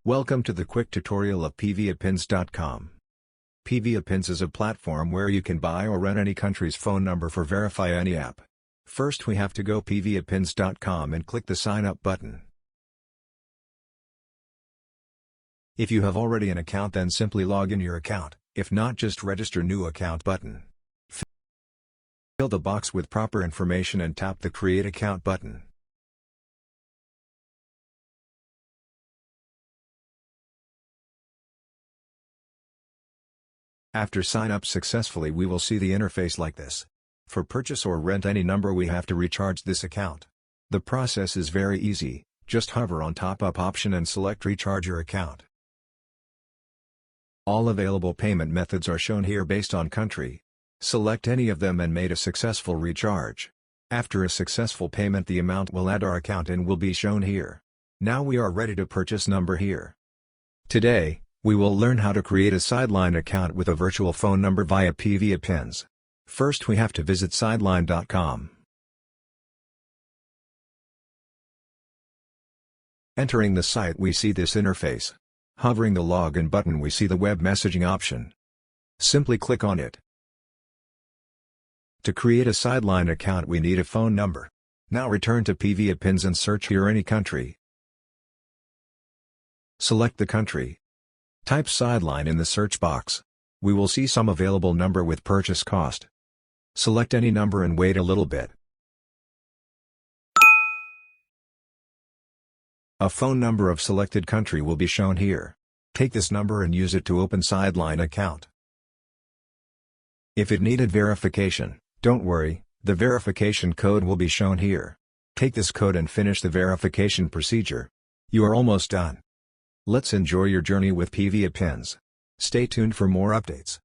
Welcome to the quick tutorial of PVAPins.com. PVAPins is a platform where you can buy or rent any country's phone number for verify any app. First we have to go PVAPins.com and click the sign up button. If you have already an account, then simply log in your account. If not, just register new account button. Fill the box with proper information and tap the create account button. After sign up successfully, we will see the interface like this. For purchase or rent any number, we have to recharge this account. The process is very easy, just hover on top up option and select recharge your account. All available payment methods are shown here based on country. Select any of them and made a successful recharge. After a successful payment, the amount will add our account and will be shown here. Now we are ready to purchase number here. Today, we will learn how to create a Sideline account with a virtual phone number via PVAPins. First we have to visit sideline.com. Entering the site, we see this interface. Hovering the login button, we see the web messaging option. Simply click on it. To create a Sideline account, we need a phone number. Now return to PVAPins and search here any country. Select the country. Type Sideline in the search box. We will see some available number with purchase cost. Select any number and wait a little bit. A phone number of selected country will be shown here. Take this number and use it to open Sideline account. If it needed verification, don't worry, the verification code will be shown here. Take this code and finish the verification procedure. You are almost done. Let's enjoy your journey with PVAPins. Stay tuned for more updates.